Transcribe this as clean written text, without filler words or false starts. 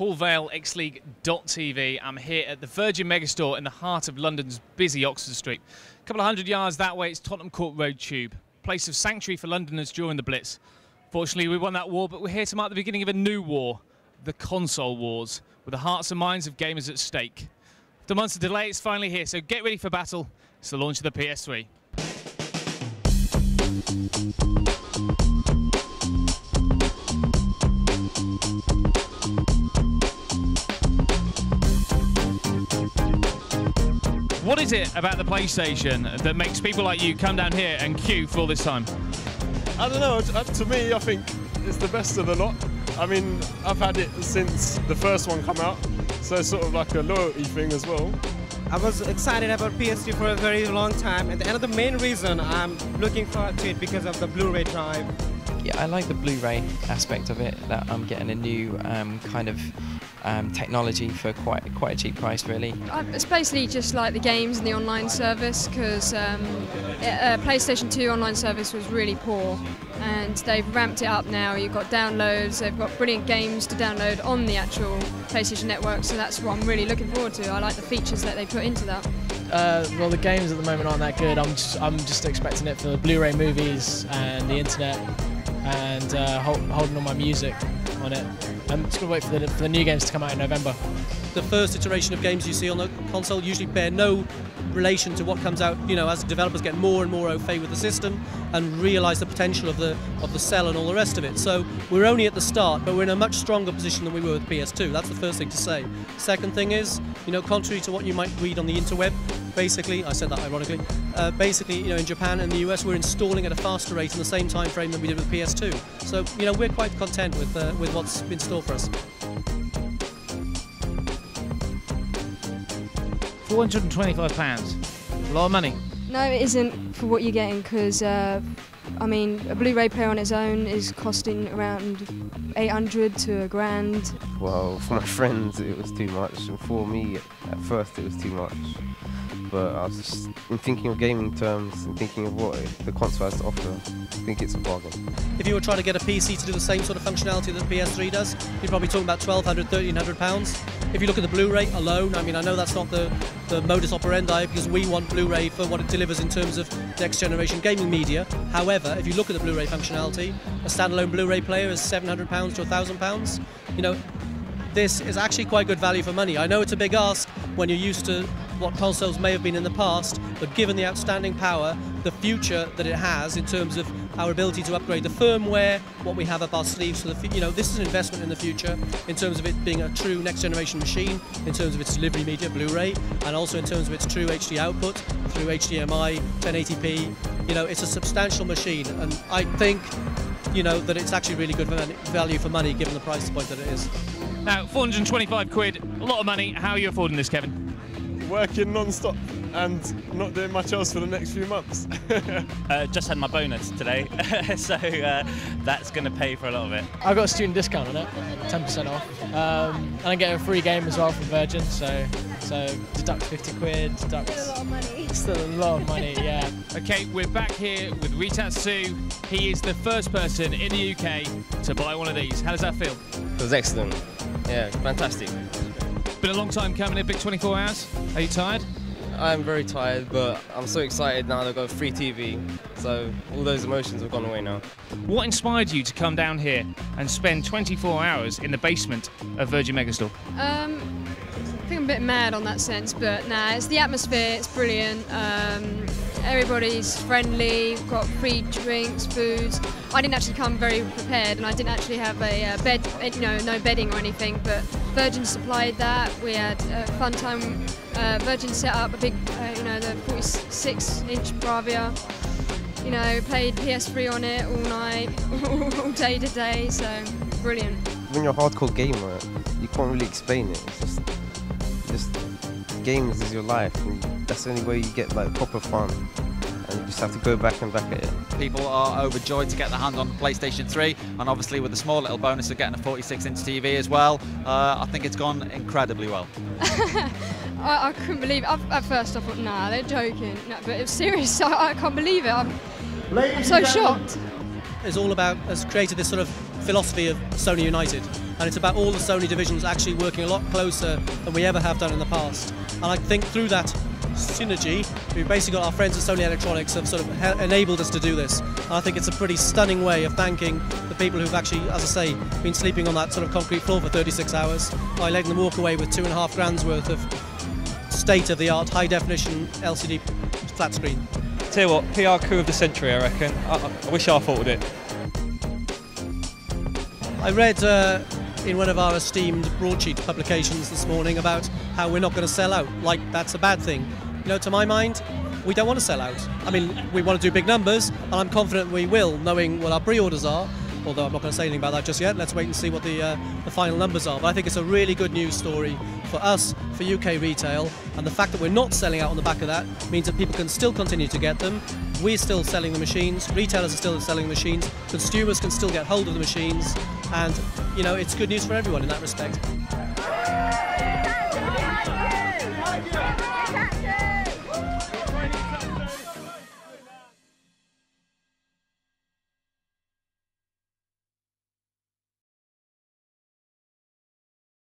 Paul Vale, xleague.tv. I'm here at the Virgin Megastore in the heart of London's busy Oxford Street. A couple of hundred yards that way, it's Tottenham Court Road Tube, place of sanctuary for Londoners during the Blitz. Fortunately, we won that war, but we're here to mark the beginning of a new war, the console wars, with the hearts and minds of gamers at stake. After months of delay, it's finally here, so get ready for battle. It's the launch of the PS3. What is it about the PlayStation that makes people like you come down here and queue for all this time? I don't know, to me I think it's the best of the lot. I mean, I've had it since the first one come out, so it's sort of like a loyalty thing as well. I was excited about PS3 for a very long time, and the main reason I'm looking forward to it because of the Blu-ray drive. Yeah, I like the Blu-ray aspect of it, that I'm getting a new kind of technology for quite a cheap price, really. It's basically just like the games and the online service, because PlayStation 2 online service was really poor, and they've ramped it up now. You've got downloads, they've got brilliant games to download on the actual PlayStation Network, so that's what I'm really looking forward to. I like the features that they put into that. Well, the games at the moment aren't that good. I'm just expecting it for the Blu-ray movies and the internet, and holding all my music on it. I'm just going to wait for the new games to come out in November. The first iteration of games you see on the console usually bear no relation to what comes out, you know, as developers get more and more au fait with the system and realise the potential of the cell and all the rest of it. So we're only at the start, but we're in a much stronger position than we were with PS2. That's the first thing to say. Second thing is, you know, contrary to what you might read on the interweb, basically, I said that ironically, basically, you know, in Japan and the US, we're installing at a faster rate in the same time frame than we did with PS2. So, you know, we're quite content with what's in store for us. £425, a lot of money. No, it isn't for what you're getting, because I mean, a Blu-ray player on its own is costing around 800 to £1,000. Well, for my friends it was too much, and for me at first it was too much. But I was just thinking of gaming terms and thinking of what the console has to offer. I think it's a bargain. If you were trying to get a PC to do the same sort of functionality that the PS3 does, you're probably talking about £1,200, £1,300. If you look at the Blu-ray alone, I mean, I know that's not the modus operandi, because we want Blu-ray for what it delivers in terms of next generation gaming media. However, if you look at the Blu-ray functionality, a standalone Blu-ray player is £700 to £1,000. You know, this is actually quite good value for money. I know it's a big ask when you're used to what consoles may have been in the past, but given the outstanding power, the future that it has in terms of our ability to upgrade the firmware, what we have up our sleeves for the, you know, this is an investment in the future in terms of it being a true next generation machine, in terms of its delivery media, Blu-ray, and also in terms of its true HD output through HDMI, 1080p. You know, it's a substantial machine, and I think, you know, that it's actually really good value for money given the price point that it is. Now, 425 quid, a lot of money. How are you affording this, Kevin? Working non-stop and not doing much else for the next few months. Just had my bonus today, so that's going to pay for a lot of it. I got a student discount on it, 10% off, and I get a free game as well from Virgin, so deduct 50 quid, deduct... Still a lot of money. Still a lot of money, yeah. Okay, we're back here with Ritatsu. He is the first person in the UK to buy one of these. How does that feel? It was excellent. Yeah, fantastic. Been a long time coming, a big 24 hours. Are you tired? I'm very tired, but I'm so excited now they've got free TV, so all those emotions have gone away now. What inspired you to come down here and spend 24 hours in the basement of Virgin Megastore? I think I'm a bit mad on that sense, but nah, it's the atmosphere, it's brilliant. Everybody's friendly, we've got free drinks, foods. I didn't actually come very prepared, and I didn't actually have a bed, you know, no bedding or anything, but Virgin supplied that. We had a fun time. Virgin set up a big, you know, the 46-inch Bravia. You know, played PS3 on it all night, all day today, so brilliant. When you're a hardcore gamer, you can't really explain it. It's just games is your life, and that's the only way you get like proper fun, and you just have to go back and back at it. People are overjoyed to get their hands on the PlayStation 3, and obviously with the small little bonus of getting a 46-inch TV as well, I think it's gone incredibly well. I couldn't believe it. At first I thought, nah, they're joking, no, but it was serious. I can't believe it. I'm so shocked. is all about, has created this sort of philosophy of Sony United, and it's about all the Sony divisions actually working a lot closer than we ever have done in the past. And I think through that synergy, we've basically got our friends at Sony Electronics have sort of enabled us to do this. And I think it's a pretty stunning way of thanking the people who've actually, as I say, been sleeping on that sort of concrete floor for 36 hours by letting them walk away with $2.5 grand's worth of state-of-the-art, high-definition LCD flat screen. Tell you what, PR coup of the century, I reckon. I wish I thought of it. I read in one of our esteemed broadsheet publications this morning about how we're not going to sell out, like that's a bad thing. You know, to my mind, we don't want to sell out. I mean, we want to do big numbers, and I'm confident we will, knowing what our pre-orders are, although I'm not going to say anything about that just yet. Let's wait and see what the final numbers are. But I think it's a really good news story for us, for UK retail, and the fact that we're not selling out on the back of that means that people can still continue to get them. We're still selling the machines, retailers are still selling the machines, consumers can still get hold of the machines, and you know, it's good news for everyone in that respect.